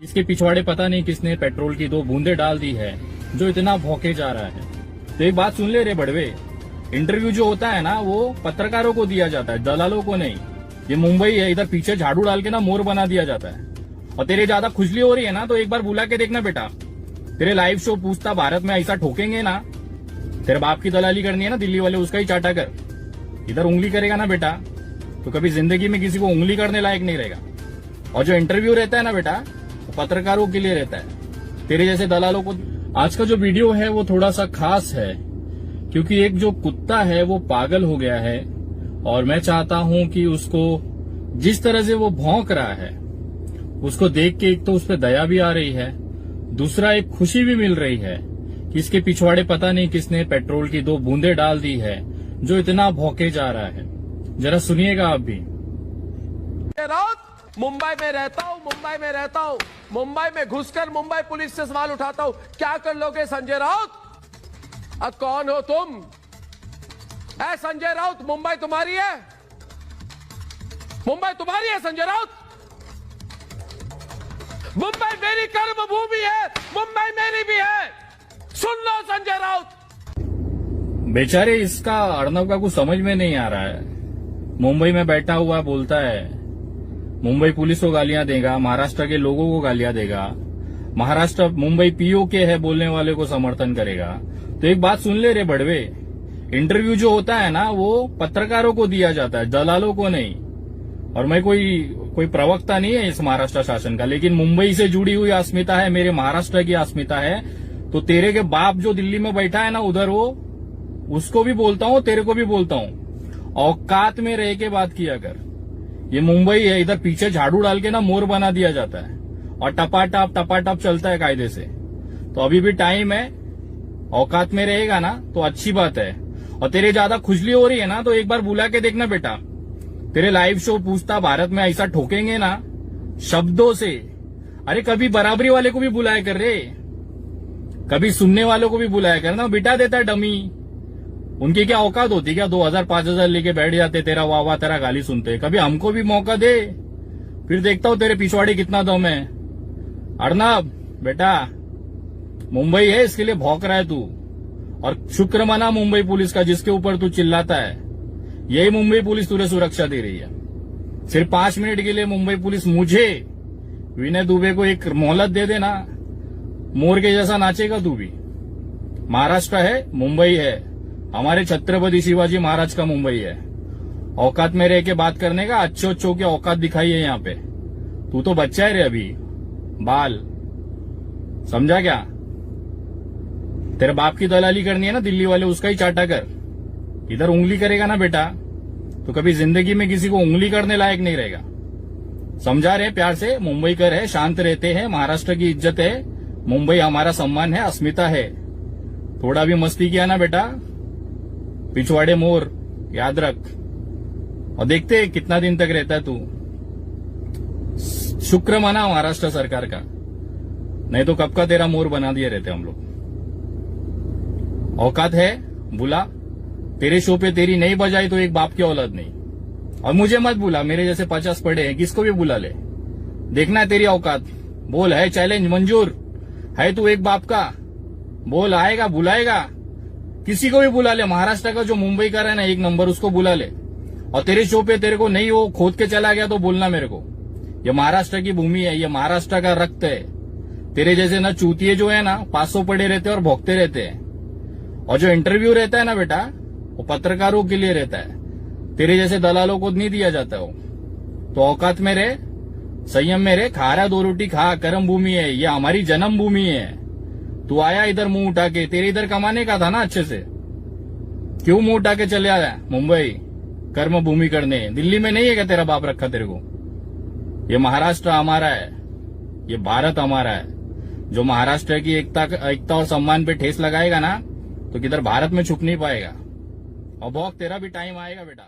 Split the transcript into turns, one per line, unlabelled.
इसके पिछवाड़े पता नहीं किसने पेट्रोल की 2 बूंदे डाल दी है जो इतना भौंके जा रहा है। तो एक बात सुन ले रे बड़वे, इंटरव्यू जो होता है ना वो पत्रकारों को दिया जाता है, दलालों को नहीं। ये मुंबई है, इधर पीछे झाड़ू डाल के ना मोर बना दिया जाता है। और तेरे ज्यादा खुजली हो रही है ना तो एक बार बुला के देखना बेटा, तेरे लाइव शो पूछता भारत में ऐसा ठोकेंगे ना, तेरे बाप की दलाली करनी है ना दिल्ली वाले, उसका ही चाटा कर। इधर उंगली करेगा ना बेटा तो कभी जिंदगी में किसी को उंगली करने लायक नहीं रहेगा। और जो इंटरव्यू रहता है ना बेटा वो पत्रकारों के लिए रहता है, तेरे जैसे दलालों को। आज का जो वीडियो है वो थोड़ा सा खास है क्योंकि एक जो कुत्ता है वो पागल हो गया है और मैं चाहता हूं कि उसको जिस तरह से वो भौंक रहा है उसको देख के एक तो उस पर दया भी आ रही है, दूसरा एक खुशी भी मिल रही है कि इसके पिछवाड़े पता नहीं किसने पेट्रोल की 2 बूंदे डाल दी है जो इतना भौंके जा रहा है। जरा सुनिएगा आप भी।
मुंबई में रहता हूं, मुंबई में घुसकर मुंबई पुलिस से सवाल उठाता हूं। क्या कर लोगे संजय राउत? कौन हो तुम? संजय राउत, मुंबई तुम्हारी है? मुंबई तुम्हारी है संजय राउत? मुंबई मेरी कर्म भूमि है, मुंबई मेरी भी है। सुन लो संजय राउत।
बेचारे इसका अर्नब का कुछ समझ में नहीं आ रहा है। मुंबई में बैठा हुआ बोलता है मुंबई पुलिस को गालियां देगा, महाराष्ट्र के लोगों को गालियां देगा, महाराष्ट्र मुंबई पीओके है बोलने वाले को समर्थन करेगा। तो एक बात सुन ले रे बड़वे, इंटरव्यू जो होता है ना वो पत्रकारों को दिया जाता है, दलालों को नहीं। और मैं कोई प्रवक्ता नहीं है इस महाराष्ट्र शासन का, लेकिन मुंबई से जुड़ी हुई अस्मिता है, मेरे महाराष्ट्र की अस्मिता है। तो तेरे के बाप जो दिल्ली में बैठा है ना उधर, वो उसको भी बोलता हूं, तेरे को भी बोलता हूं, औकात में रह के बात किया कर। ये मुंबई है, इधर पीछे झाड़ू डाल के ना मोर बना दिया जाता है और टपाटप चलता है कायदे से। तो अभी भी टाइम है, औकात में रहेगा ना तो अच्छी बात है। और तेरे ज्यादा खुजली हो रही है ना तो एक बार बुला के देखना बेटा, तेरे लाइव शो पूछता भारत में ऐसा ठोकेंगे ना शब्दों से। अरे कभी बराबरी वाले को भी बुलाया कर रे, कभी सुनने वालों को भी बुलाया कर ना, बिठा देता डमी। उनकी क्या औकात होती क्या? 2000-5000 लेके बैठ जाते, तेरा वाह वाह तेरा गाली सुनते। कभी हमको भी मौका दे, फिर देखता हूं तेरे पिछवाड़े कितना दम है। अर्नब बेटा, मुंबई है इसके लिए भौंक रहा है तू। और शुक्र मना मुंबई पुलिस का जिसके ऊपर तू चिल्लाता है, यही मुंबई पुलिस तुझे सुरक्षा दे रही है। सिर्फ 5 मिनट के लिए मुंबई पुलिस मुझे विनय दुबे को एक मोहलत दे देना, मोर के जैसा नाचेगा तू भी। महाराष्ट्र है, मुंबई है, हमारे छत्रपति शिवाजी महाराज का मुंबई है। औकात में रह के बात करने का अच्छो की औकात दिखाई है यहाँ पे। तू तो बच्चा है रे अभी, बाल, समझा क्या? तेरे बाप की दलाली करनी है ना दिल्ली वाले, उसका ही चाटा कर। इधर उंगली करेगा ना बेटा तो कभी जिंदगी में किसी को उंगली करने लायक नहीं रहेगा। समझा रहे प्यार से, मुंबई कर है, शांत रहते हैं, महाराष्ट्र की इज्जत है, मुंबई हमारा सम्मान है, अस्मिता है। थोड़ा भी मस्ती किया ना बेटा, पिछवाड़े मोर याद रख। और देखते हैं कितना दिन तक रहता है तू। शुक्र मना महाराष्ट्र सरकार का, नहीं तो कब का तेरा मोर बना दिए रहते हम लोग। औकात है, बुला। तेरे शो पे तेरी नहीं बजाई तो एक बाप की औलाद नहीं। और मुझे मत बुला, मेरे जैसे 50 पड़े हैं, किसको भी बुला ले, देखना है तेरी औकात। बोल, है चैलेंज मंजूर है तू एक बाप का, बोल, आएगा, बुलाएगा, किसी को भी बुला ले। महाराष्ट्र का जो मुंबई का है ना 1 नंबर, उसको बुला ले। और तेरे शो पे तेरे को नहीं वो खोद के चला गया तो बोलना मेरे को। ये महाराष्ट्र की भूमि है, ये महाराष्ट्र का रक्त है। तेरे जैसे ना चूतिए जो है ना 500 पड़े रहते हैं और भोगते रहते हैं। और जो इंटरव्यू रहता है ना बेटा वो पत्रकारों के लिए रहता है, तेरे जैसे दलालों को नहीं दिया जाता हो। तो औकात में रहे, संयम में रहे, खा रहा 2 रोटी खा, कर्म भूमि है, ये हमारी जन्म भूमि है। तू आया इधर मुंह उठा के, तेरे इधर कमाने का था ना अच्छे से, क्यों मुंह उठा के चले आया मुंबई कर्म भूमि करने? दिल्ली में नहीं है क्या तेरा बाप रखा तेरे को? ये महाराष्ट्र हमारा है, ये भारत हमारा है। जो महाराष्ट्र की एकता और सम्मान पे ठेस लगाएगा ना तो किधर भारत में छुप नहीं पाएगा। और बहुत तेरा भी टाइम आएगा बेटा।